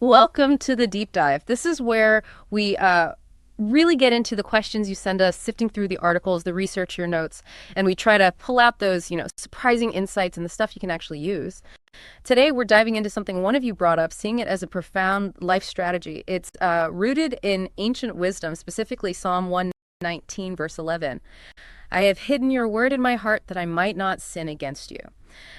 Welcome to the deep dive. This is where we really get into the questions you send us, sifting through the articles, the research, your notes, and we try to pull out those, surprising insights and the stuff you can actually use. Today, we're diving into something one of you brought up, seeing it as a profound life strategy. It's rooted in ancient wisdom, specifically Psalm 119, verse 11. I have hidden your word in my heart that I might not sin against you.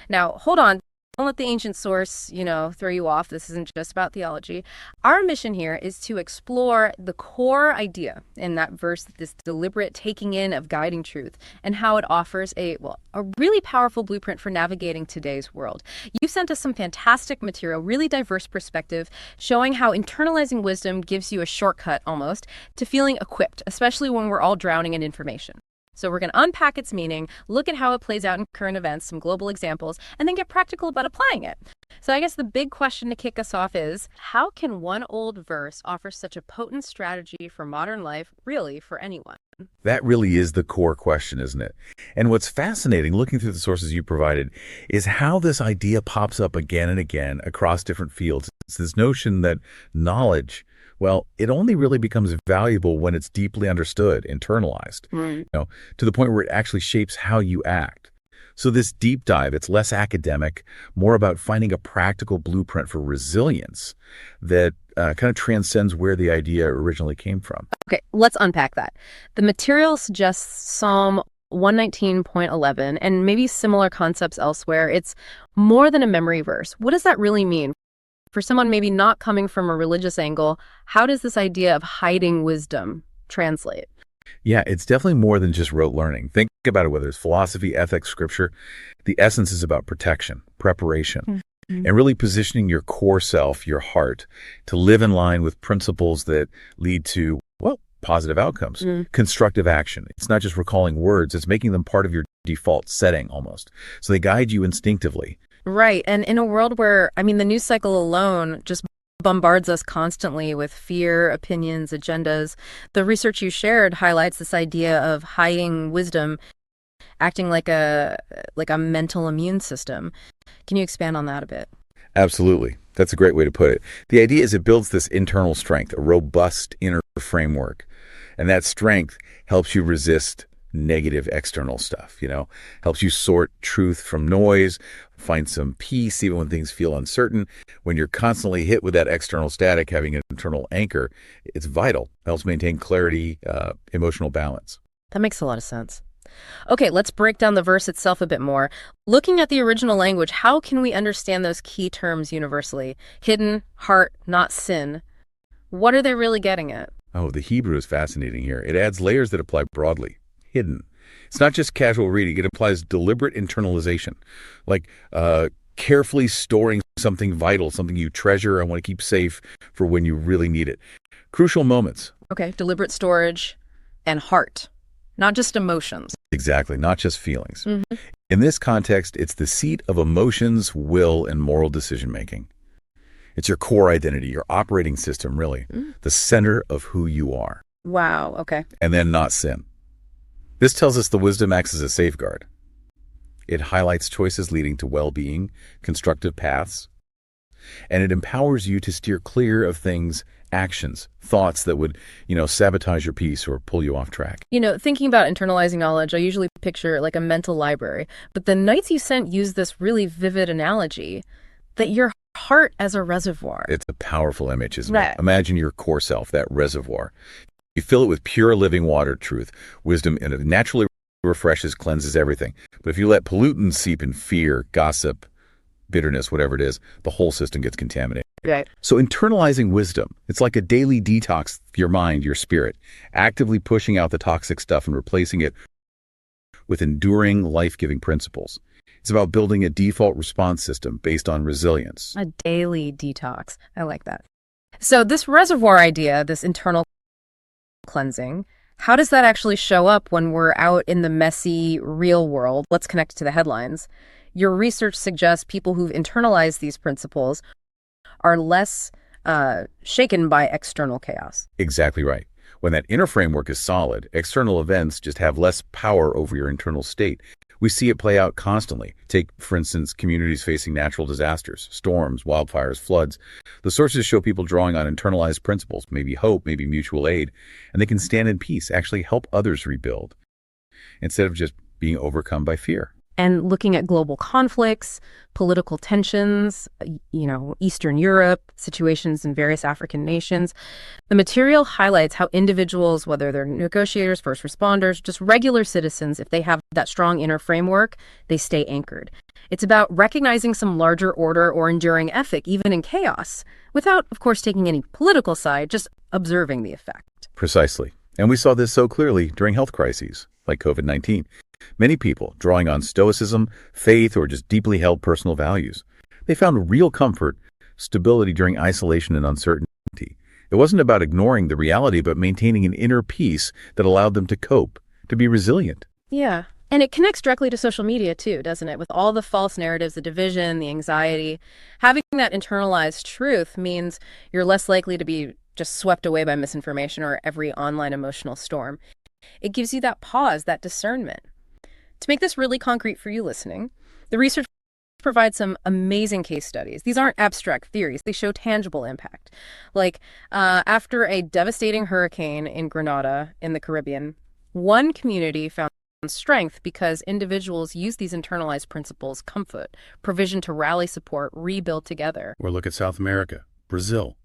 Now, hold on. Don't let the ancient source, throw you off. This isn't just about theology. Our mission here is to explore the core idea in that verse, this deliberate taking in of guiding truth, and how it offers a really powerful blueprint for navigating today's world. You sent us some fantastic material, really diverse perspective, showing how internalizing wisdom gives you a shortcut almost to feeling equipped, especially when we're all drowning in information. So we're going to unpack its meaning, look at how it plays out in current events, some global examples, and then get practical about applying it. So I guess the big question to kick us off is, how can one old verse offer such a potent strategy for modern life, really for anyone? That really is the core question, isn't it? And what's fascinating, looking through the sources you provided, is how this idea pops up again and again across different fields. It's this notion that knowledge, it only really becomes valuable when it's deeply understood, internalized, Right. To the point where it actually shapes how you act. So this deep dive, it's less academic, more about finding a practical blueprint for resilience that kind of transcends where the idea originally came from. Okay, let's unpack that. The material suggests Psalm 119.11 and maybe similar concepts elsewhere. It's more than a memory verse. What does that really mean? For someone maybe not coming from a religious angle, how does this idea of hiding wisdom translate? Yeah, it's definitely more than just rote learning. Think about it, whether it's philosophy, ethics, scripture. The essence is about protection, preparation, and really positioning your core self, your heart, to live in line with principles that lead to, positive outcomes, constructive action. It's not just recalling words, it's making them part of your default setting almost. So they guide you instinctively. Right. And in a world where, the news cycle alone just bombards us constantly with fear, opinions, agendas, the research you shared highlights this idea of hiding wisdom, acting like a mental immune system. Can you expand on that a bit? Absolutely. That's a great way to put it. The idea is it builds this internal strength, a robust inner framework. And that strength helps you resist negative external stuff, helps you sort truth from noise, find some peace even when things feel uncertain. When you're constantly hit with that external static, having an internal anchor, it's vital. It helps maintain clarity, emotional balance. That makes a lot of sense. Okay, let's break down the verse itself a bit more. Looking at the original language, how can we understand those key terms universally? Hidden, heart, not sin. What are they really getting at? Oh, the Hebrew is fascinating here. It adds layers that apply broadly. Hidden. It's not just casual reading. It implies deliberate internalization, like carefully storing something vital, something you treasure and want to keep safe for when you really need it. Crucial moments. Okay, deliberate storage and heart, not just emotions. Exactly, not just feelings. In this context, it's the seat of emotions, will, and moral decision-making. It's your core identity, your operating system, really, the center of who you are. Wow, okay. And then not sin. This tells us the wisdom acts as a safeguard. It highlights choices leading to well-being, constructive paths, and it empowers you to steer clear of things, actions, thoughts that would, sabotage your peace or pull you off track. Thinking about internalizing knowledge, I usually picture like a mental library, but the Knights You Sent use this really vivid analogy that your heart as a reservoir. It's a powerful image, isn't Right. it? Imagine your core self, that reservoir. You fill it with pure living water, truth, wisdom, and it naturally refreshes, cleanses everything. But if you let pollutants seep in, fear, gossip, bitterness, whatever it is, the whole system gets contaminated. Right. So internalizing wisdom, it's like a daily detox of your mind, your spirit, actively pushing out the toxic stuff and replacing it with enduring, life-giving principles. It's about building a default response system based on resilience. A daily detox. I like that. So this reservoir idea, this internal cleansing, how does that actually show up when we're out in the messy, real world? Let's connect to the headlines. Your research suggests people who've internalized these principles are less shaken by external chaos. Exactly right. When that inner framework is solid, external events just have less power over your internal state. We see it play out constantly. Take, for instance, communities facing natural disasters, storms, wildfires, floods. The sources show people drawing on internalized principles, maybe hope, maybe mutual aid, and they can stand in peace, actually help others rebuild, instead of just being overcome by fear. And looking at global conflicts, political tensions, Eastern Europe, situations in various African nations, the material highlights how individuals, whether they're negotiators, first responders, just regular citizens, if they have that strong inner framework, they stay anchored. It's about recognizing some larger order or enduring ethic, even in chaos, without, of course, taking any political side, just observing the effect. Precisely. And we saw this so clearly during health crises, like COVID-19. Many people, drawing on stoicism, faith, or just deeply held personal values, they found real comfort, stability during isolation and uncertainty. It wasn't about ignoring the reality, but maintaining an inner peace that allowed them to cope, to be resilient. Yeah. And it connects directly to social media too, doesn't it? With all the false narratives, the division, the anxiety. Having that internalized truth means you're less likely to be just swept away by misinformation or every online emotional storm. It gives you that pause, that discernment. To make this really concrete for you listening, the research provides some amazing case studies. These aren't abstract theories. They show tangible impact. Like after a devastating hurricane in Grenada in the Caribbean, one community found strength because individuals used these internalized principles, comfort, provision to rally support, rebuild together. Or look at South America, Brazil.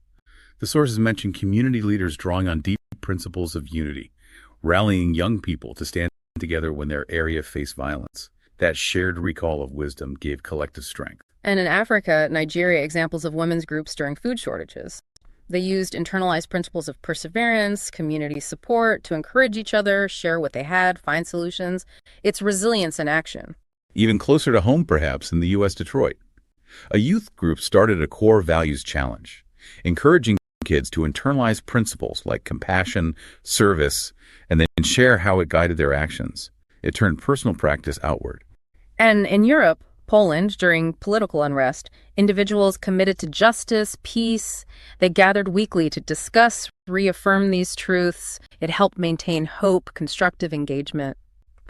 The sources mention community leaders drawing on deep principles of unity, rallying young people to stand together when their area faced violence. That shared recall of wisdom gave collective strength. And in Africa, Nigeria, examples of women's groups during food shortages. They used internalized principles of perseverance, community support to encourage each other, share what they had, find solutions. It's resilience in action. Even closer to home, perhaps, in the U.S. Detroit. A youth group started a core values challenge, encouraging kids to internalize principles like compassion, service, and then share how it guided their actions. It turned personal practice outward. And in Europe, Poland, during political unrest, individuals committed to justice, peace. They gathered weekly to discuss, reaffirm these truths. It helped maintain hope, constructive engagement.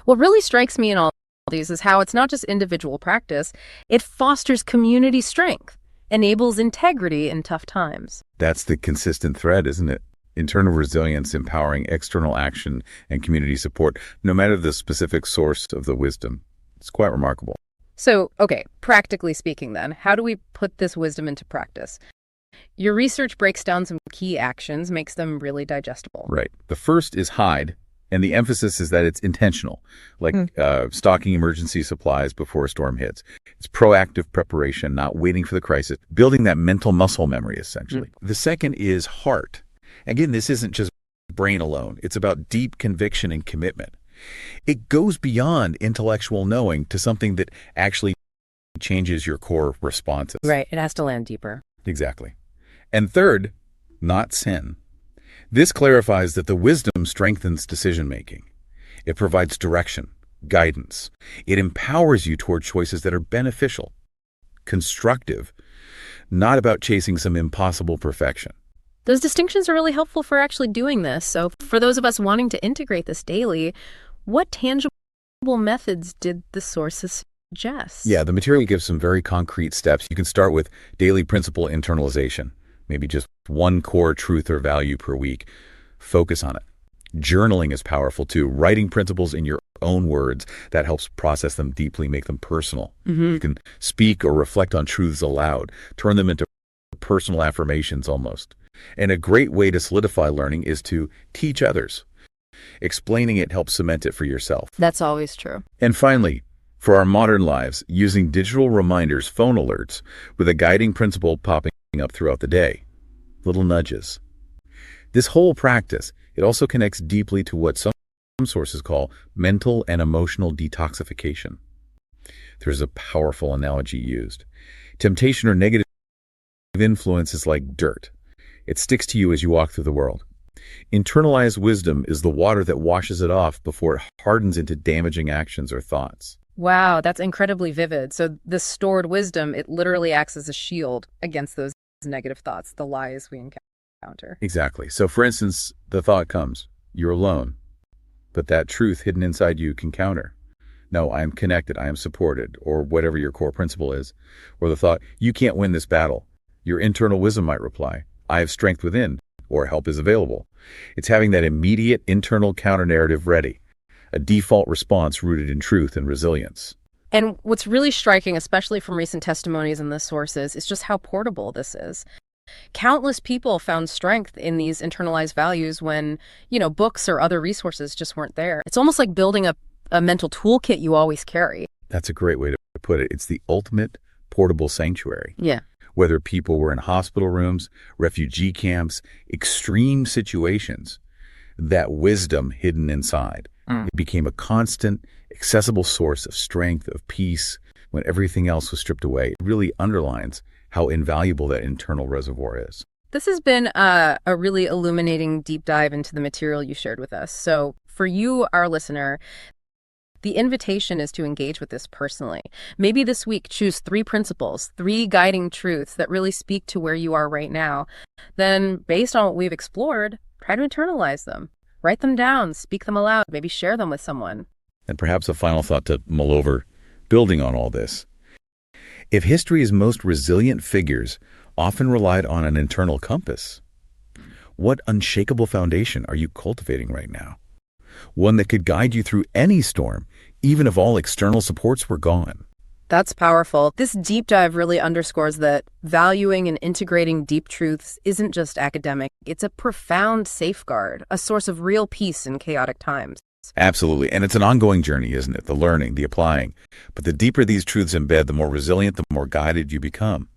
What really strikes me in all these is how it's not just individual practice, it fosters community strength, enables integrity in tough times. That's the consistent thread, isn't it? Internal resilience empowering external action and community support, no matter the specific source of the wisdom. It's quite remarkable. So, okay, practically speaking then, how do we put this wisdom into practice? Your research breaks down some key actions, makes them really digestible. Right. The first is hide, and the emphasis is that it's intentional, like stocking emergency supplies before a storm hits. It's proactive preparation, not waiting for the crisis, building that mental muscle memory, essentially. The second is heart. Again, this isn't just brain alone. It's about deep conviction and commitment. It goes beyond intellectual knowing to something that actually changes your core responses. Right. It has to land deeper. Exactly. And third, not sin. This clarifies that the wisdom strengthens decision-making. It provides direction, guidance. It empowers you toward choices that are beneficial, constructive, not about chasing some impossible perfection. Those distinctions are really helpful for actually doing this. So for those of us wanting to integrate this daily, what tangible methods did the sources suggest? Yeah, the material gives some very concrete steps. You can start with daily principle internalization, maybe just one core truth or value per week. Focus on it. Journaling is powerful too. Writing principles in your own words, that helps process them deeply, make them personal. You can speak or reflect on truths aloud, turn them into personal affirmations almost. And a great way to solidify learning is to teach others. Explaining it helps cement it for yourself. That's always true. And finally, for our modern lives, using digital reminders, phone alerts, with a guiding principle popping up throughout the day. Little nudges. This whole practice, it also connects deeply to what some sources call mental and emotional detoxification. There's a powerful analogy used. Temptation or negative influence is like dirt. It sticks to you as you walk through the world. Internalized wisdom is the water that washes it off before it hardens into damaging actions or thoughts. Wow, that's incredibly vivid. So the stored wisdom, it literally acts as a shield against those negative thoughts, the lies we encounter. encounter. Exactly. So, for instance, the thought comes, you're alone, but that truth hidden inside you can counter. No, I am connected, I am supported, or whatever your core principle is. Or the thought, you can't win this battle. Your internal wisdom might reply, I have strength within, or help is available. It's having that immediate internal counter-narrative ready, a default response rooted in truth and resilience. And what's really striking, especially from recent testimonies in the sources, is just how portable this is. Countless people found strength in these internalized values when, books or other resources just weren't there. It's almost like building a mental toolkit you always carry. That's a great way to put it. It's the ultimate portable sanctuary. Yeah. Whether people were in hospital rooms, refugee camps, extreme situations, that wisdom hidden inside. It became a constant, accessible source of strength, of peace, when everything else was stripped away. It really underlines how invaluable that internal reservoir is. This has been a really illuminating deep dive into the material you shared with us. So for you, our listener, the invitation is to engage with this personally. Maybe this week, choose 3 principles, 3 guiding truths that really speak to where you are right now. Then, based on what we've explored, try to internalize them. Write them down, speak them aloud, maybe share them with someone. And perhaps a final thought to mull over, building on all this. If history's most resilient figures often relied on an internal compass, what unshakable foundation are you cultivating right now? One that could guide you through any storm, even if all external supports were gone. That's powerful. This deep dive really underscores that valuing and integrating deep truths isn't just academic. It's a profound safeguard, a source of real peace in chaotic times. Absolutely. And it's an ongoing journey, isn't it? The learning, the applying. But the deeper these truths embed, the more resilient, the more guided you become.